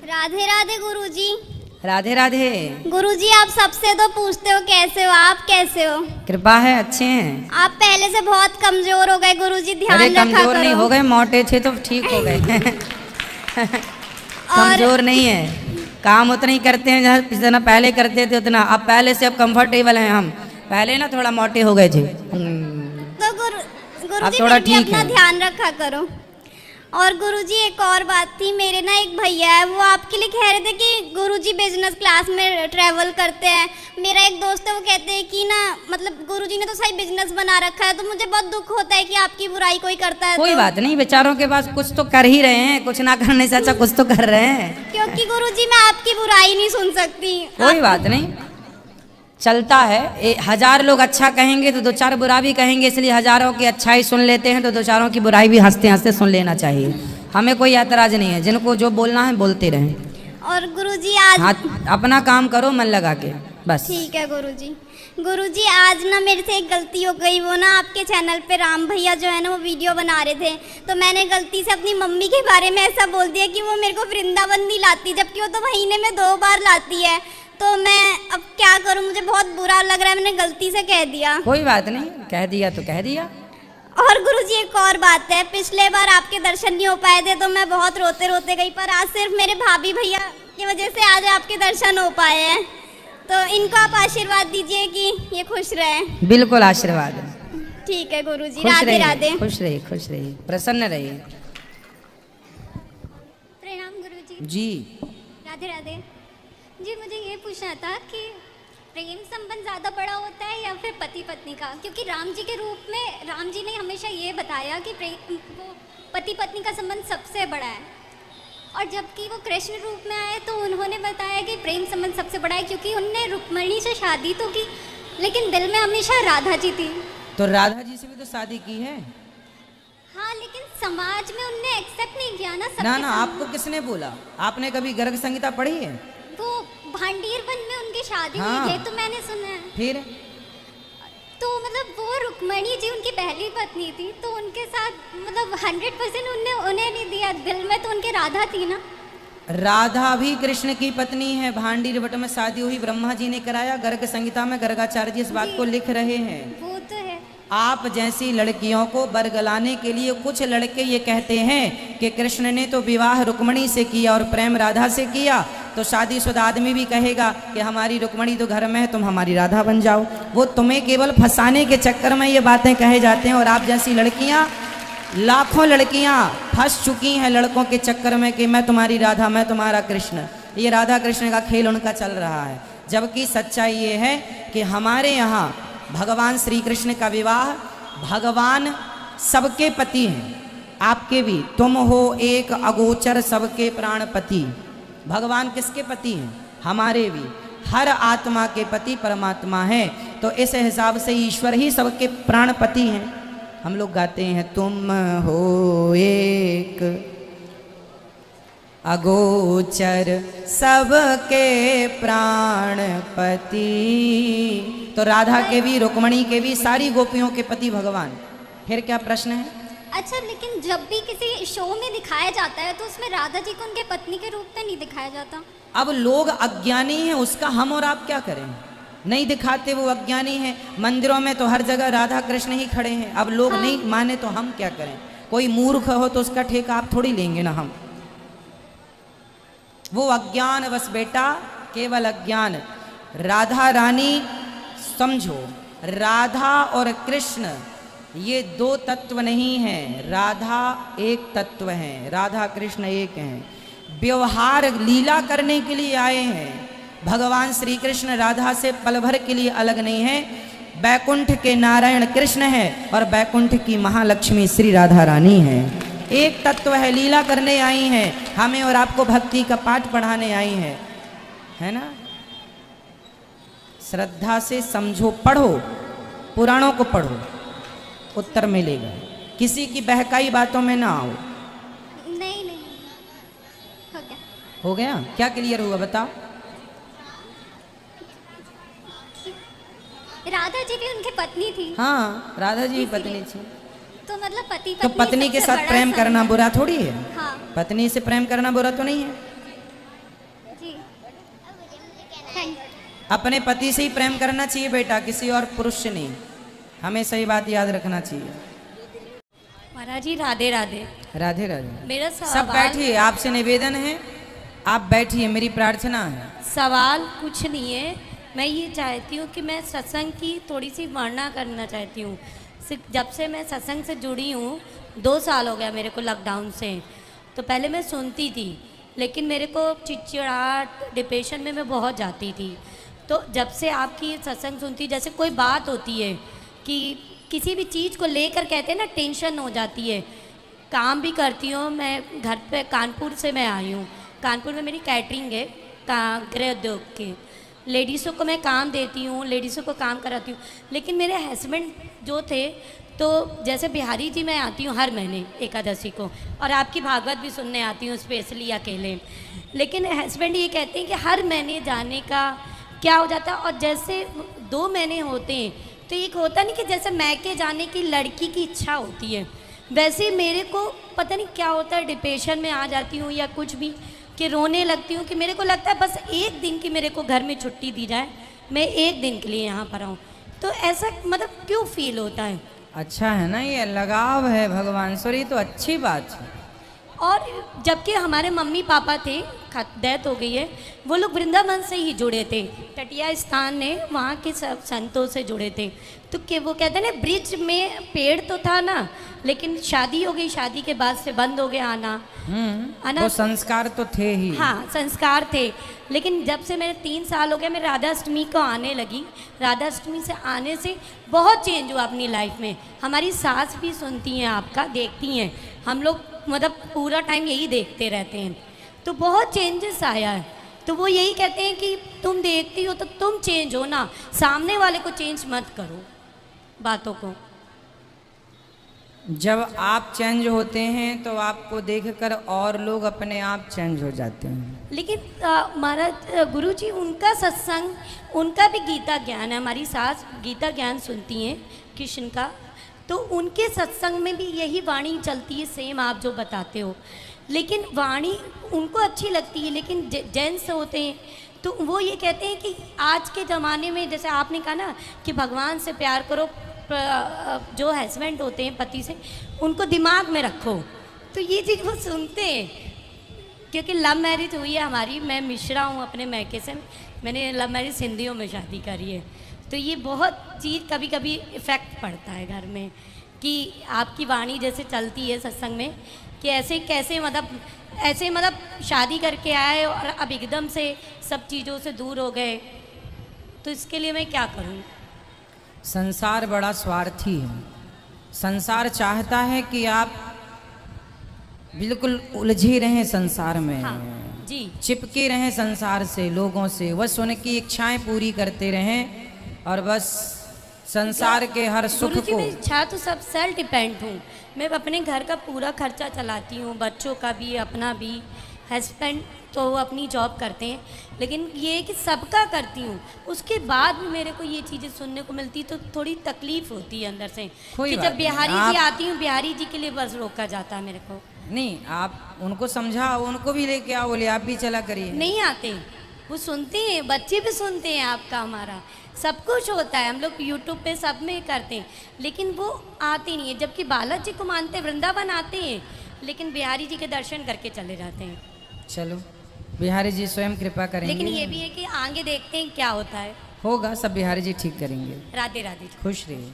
राधे राधे गुरुजी। राधे राधे। गुरुजी आप सबसे तो पूछते हो कैसे हो, आप कैसे हो? कृपा है, अच्छे हैं। आप पहले से बहुत कमजोर हो गए गुरुजी, ध्यान अरे रखा कमजोर करो। नहीं हो गए, मोटे थे तो ठीक हो गए। कमजोर नहीं है, काम उतना ही करते हैं जितना पहले करते थे उतना। अब पहले से अब कंफर्टेबल हैं हम, पहले ना थोड़ा मोटे हो गए थे। तो गुरुजी थोड़ा फिर भी ठीक अपना है। ध्यान रखा करो। और गुरुजी एक और बात थी, मेरे ना एक भैया है, वो आपके लिए कह रहे थे कि गुरुजी बिजनेस क्लास में ट्रैवल करते हैं। मेरा एक दोस्त है, वो कहते हैं कि ना मतलब गुरुजी ने तो सही बिजनेस बना रखा है, तो मुझे बहुत दुख होता है कि आपकी बुराई कोई करता है। कोई बात नहीं, बेचारों के पास कुछ तो कर ही रहे हैं, कुछ ना करने से अच्छा कुछ तो कर रहे हैं। क्योंकि गुरुजी मैं आपकी बुराई नहीं सुन सकती। कोई बात नहीं, चलता है। 1000 लोग अच्छा कहेंगे तो 2-4 बुरा भी कहेंगे, इसलिए हजारों की अच्छाई सुन लेते हैं तो 2-4 की बुराई भी हंसते हंसते सुन लेना चाहिए। हमें कोई ऐतराज नहीं है, जिनको जो बोलना है बोलते रहें। और गुरुजी आज अपना काम करो मन लगा के, बस। ठीक है गुरुजी। गुरुजी आज ना मेरे से एक गलती हो गई, वो ना आपके चैनल पे राम भैया जो है ना वो वीडियो बना रहे थे, तो मैंने गलती से अपनी मम्मी के बारे में ऐसा बोल दिया कि वो मेरे को वृंदावन नहीं लाती, जबकि वो तो महीने में 2 बार लाती है। तो मैं अब क्या करूं, मुझे बहुत बुरा लग रहा है, मैंने गलती से कह दिया। कोई बात नहीं, कह दिया तो कह दिया। और गुरुजी एक और बात है, पिछले बार आपके दर्शन नहीं हो पाए थे तो मैं बहुत रोते रोते गई, पर आज सिर्फ मेरे भाभी भैया की वजह से आज आपके दर्शन हो पाए हैं। तो इनको आप आशीर्वाद दीजिए कि ये खुश रहे। बिल्कुल आशीर्वाद है। ठीक है गुरुजी, खुश राधे रहिए, राधे। खुश रहिए, खुश रहिए, प्रसन्न रहिए। प्रणाम गुरुजी। जी राधे राधे जी, मुझे ये पूछना था कि प्रेम संबंध ज़्यादा बड़ा होता है या फिर पति पत्नी का? क्योंकि राम जी के रूप में राम जी ने हमेशा ये बताया कि वो पति पत्नी का संबंध सबसे बड़ा है, और जबकि वो कृष्ण रूप में आए तो उन्होंने बताया कि प्रेम संबंध सबसे बड़ा है, क्योंकि उनने रुक्मणी से शादी तो की लेकिन दिल में हमेशा राधा जी थी। तो राधा जी से भी तो शादी की है। हाँ, लेकिन समाज में उनने एक्सेप्ट नहीं किया ना। ना ना, आपको किसने बोला? आपने कभी गर्ग संहिता पढ़ी है? वो भांडीर वन में उनकी शादी हाँ। हुई, ये तो मैंने सुना है। फिर तो मतलब वो रुक्मणी जी उनकी पहली पत्नी थी, तो उनके साथ मतलब 100% उन्हें नहीं दिया, दिल में तो उनके राधा थी ना। राधा भी कृष्ण की पत्नी है, भांडीर वट में शादी हुई, ब्रह्मा जी ने कराया। गर्ग संहिता में गर्गाचार्य जी इस बात को लिख रहे हैं। वो तो है। आप जैसी लड़कियों को बरगलाने के लिए कुछ लड़के ये कहते हैं कि कृष्ण ने तो विवाह रुक्मणी से किया और प्रेम राधा से किया, तो शादीशुदा आदमी भी कहेगा कि हमारी रुक्मणी तो घर में है, तुम हमारी राधा बन जाओ। वो तुम्हें केवल फंसाने के चक्कर में ये बातें कहे जाते हैं। और आप जैसी लड़कियां, लाखों लड़कियां फंस चुकी हैं लड़कों के चक्कर में कि मैं तुम्हारी राधा, मैं तुम्हारा कृष्ण। ये राधा कृष्ण का खेल उनका चल रहा है, जबकि सच्चाई ये है कि हमारे यहाँ भगवान श्री कृष्ण का विवाह, भगवान सबके पति हैं, आपके भी। तुम हो एक अगोचर सबके प्राणपति। भगवान किसके पति हैं? हमारे भी। हर आत्मा के पति परमात्मा है, तो इस हिसाब से ईश्वर ही सबके प्राणपति हैं। हम लोग गाते हैं, तुम हो एक अगोचर सबके प्राणपति। तो राधा के भी, रुक्मणी के भी, सारी गोपियों के पति भगवान। फिर क्या प्रश्न है? अच्छा, लेकिन जब भी किसी शो में दिखाया जाता है तो उसमें राधा जी को उनके पत्नी के रूप में नहीं दिखाया जाता। अब लोग अज्ञानी हैं, उसका हम और आप क्या करें? नहीं दिखाते, वो अज्ञानी हैं। मंदिरों में तो हर जगह राधा कृष्ण ही खड़े हैं। अब लोग नहीं माने तो हम क्या करें? कोई मूर्ख हो तो उसका ठेका आप थोड़ी लेंगे ना हम। वो अज्ञान बस बेटा, केवल अज्ञान। राधा रानी समझो, राधा और कृष्ण ये 2 तत्व नहीं हैं, राधा एक तत्व है, राधा कृष्ण एक हैं। व्यवहार लीला करने के लिए आए हैं। भगवान श्री कृष्ण राधा से पल भर के लिए अलग नहीं है। बैकुंठ के नारायण कृष्ण है और बैकुंठ की महालक्ष्मी श्री राधा रानी है। एक तत्व है, लीला करने आई हैं, हमें और आपको भक्ति का पाठ पढ़ाने आई हैं, है ना। श्रद्धा से समझो, पढ़ो, पुराणों को पढ़ो, उत्तर मिलेगा। किसी की बहकाई बातों में ना आओ। नहीं नहीं, हो गया। हो गया? क्या क्लियर हुआ बताओ? राधा जी भी उनकी पत्नी थी। हाँ, राधा जी की पत्नी थी। तो मतलब पति तो पत्नी के साथ प्रेम करना बुरा थोड़ी है। हाँ। पत्नी से प्रेम करना बुरा तो नहीं है। जी थैंक अपने पति से ही प्रेम करना चाहिए बेटा, किसी और पुरुष से नहीं। हमेशा ये बात याद रखना चाहिए। महाराज जी राधे राधे। राधे राधे। मेरा सब सवाल बैठिए, आपसे निवेदन है, आप बैठिए, मेरी प्रार्थना है। सवाल कुछ नहीं है। मैं ये चाहती हूँ कि मैं सत्संग की थोड़ी सी वर्णना करना चाहती हूँ। जब से मैं सत्संग से जुड़ी हूँ 2 साल हो गया मेरे को लॉकडाउन से। तो पहले मैं सुनती थी, लेकिन मेरे को चिड़चिड़ाहट डिप्रेशन में मैं बहुत जाती थी। तो जब से आपकी सत्संग सुनती, जैसे कोई बात होती है कि किसी भी चीज़ को लेकर कहते हैं ना टेंशन हो जाती है। काम भी करती हूँ मैं घर पे, कानपुर से मैं आई हूँ। कानपुर में मेरी कैटरिंग है, गृह उद्योग के लेडीज़ों को मैं काम देती हूँ, लेडीज़ों को काम कराती हूँ। लेकिन मेरे हस्बैंड जो थे, तो जैसे बिहारी जी मैं आती हूँ हर महीने एकादशी को, और आपकी भागवत भी सुनने आती हूँ स्पेशली अकेले। लेकिन हस्बैंड ये कहते हैं कि हर महीने जाने का क्या हो जाता है, और जैसे 2 महीने होते हैं तो एक होता नहीं कि जैसे मैके जाने की लड़की की इच्छा होती है, वैसे मेरे को पता नहीं क्या होता है, डिप्रेशन में आ जाती हूँ या कुछ भी, कि रोने लगती हूँ कि मेरे को लगता है बस 1 दिन की मेरे को घर में छुट्टी दी जाए, मैं 1 दिन के लिए यहाँ पर आऊँ। तो ऐसा मतलब क्यों फील होता है? अच्छा है ना, ये लगाव है भगवान से, ये तो अच्छी बात है। और जबकि हमारे मम्मी पापा थे, डेथ हो गई है, वो लोग वृंदावन से ही जुड़े थे, टटिया स्थान ने वहाँ के सब संतों से जुड़े थे। तो कि वो कहते हैं ना, ब्रिज में पेड़ तो था ना, लेकिन शादी हो गई, शादी के बाद से बंद हो गया आना। वो संस्कार तो थे ही। हाँ संस्कार थे। लेकिन जब से मेरे 3 साल हो गए, मैं राधा अष्टमी को आने लगी, राधा अष्टमी से आने से बहुत चेंज हुआ अपनी लाइफ में। हमारी सास भी सुनती हैं आपका, देखती हैं, हम लोग मतलब पूरा टाइम यही देखते रहते हैं, तो बहुत चेंजेस आया है। तो वो यही कहते हैं कि तुम देखती हो तो तुम चेंज हो ना, सामने वाले को चेंज मत करो बातों को। जब आप चेंज होते हैं तो आपको देखकर और लोग अपने आप चेंज हो जाते हैं। लेकिन महाराज गुरुजी, उनका सत्संग, उनका भी गीता ज्ञान है, हमारी सास गीता ज्ञान सुनती हैं कृष्ण का, तो उनके सत्संग में भी यही वाणी चलती है, सेम आप जो बताते हो। लेकिन वाणी उनको अच्छी लगती है, लेकिन जेंट्स होते हैं तो वो ये कहते हैं कि आज के ज़माने में, जैसे आपने कहा ना कि भगवान से प्यार करो, जो हस्बैंड होते हैं पति से, उनको दिमाग में रखो। तो ये चीज़ वो सुनते हैं, क्योंकि लव मैरिज हुई है हमारी, मैं मिश्रा हूँ अपने मैके से, मैंने लव मैरिज सिंधियों में शादी करी है। तो ये बहुत चीज़ कभी कभी इफ़ेक्ट पड़ता है घर में, कि आपकी वाणी जैसे चलती है सत्संग में, कि ऐसे कैसे मतलब शादी करके आए और अब एकदम से सब चीज़ों से दूर हो गए, तो इसके लिए मैं क्या करूं? संसार बड़ा स्वार्थी है। संसार चाहता है कि आप बिल्कुल उलझे रहें संसार में। हाँ, जी, चिपके रहें संसार से, लोगों से, बस उनकी इच्छाएं पूरी करते रहें, और बस संसार के हर सुख गुरुजी, को। मैं इच्छा तो सब सेल्फ डिपेंड हूँ, मैं अपने घर का पूरा खर्चा चलाती हूँ, बच्चों का भी, अपना भी। हस्बैंड तो वो अपनी जॉब करते हैं, लेकिन ये कि सबका करती हूँ, उसके बाद भी मेरे को ये चीज़ें सुनने को मिलती तो थोड़ी तकलीफ होती है अंदर से, कि जब बिहारी जी आती हूँ, बिहारी जी के लिए बस रोका जाता है मेरे को। नहीं, आप उनको समझाओ, उनको भी लेके आओ, बोले आप भी चला करिए। नहीं आते, वो सुनते हैं, बच्चे भी सुनते हैं आपका, हमारा सब कुछ होता है, हम लोग यूट्यूब पे सब में करते हैं, लेकिन वो आते नहीं है। जबकि बालाजी को मानते, वृंदावन आते हैं, लेकिन बिहारी जी के दर्शन करके चले जाते हैं। चलो, बिहारी जी स्वयं कृपा करेंगे। लेकिन ये भी है कि आगे देखते हैं क्या होता है। होगा, सब बिहारी जी ठीक करेंगे। राधे राधे। खुश रहिए।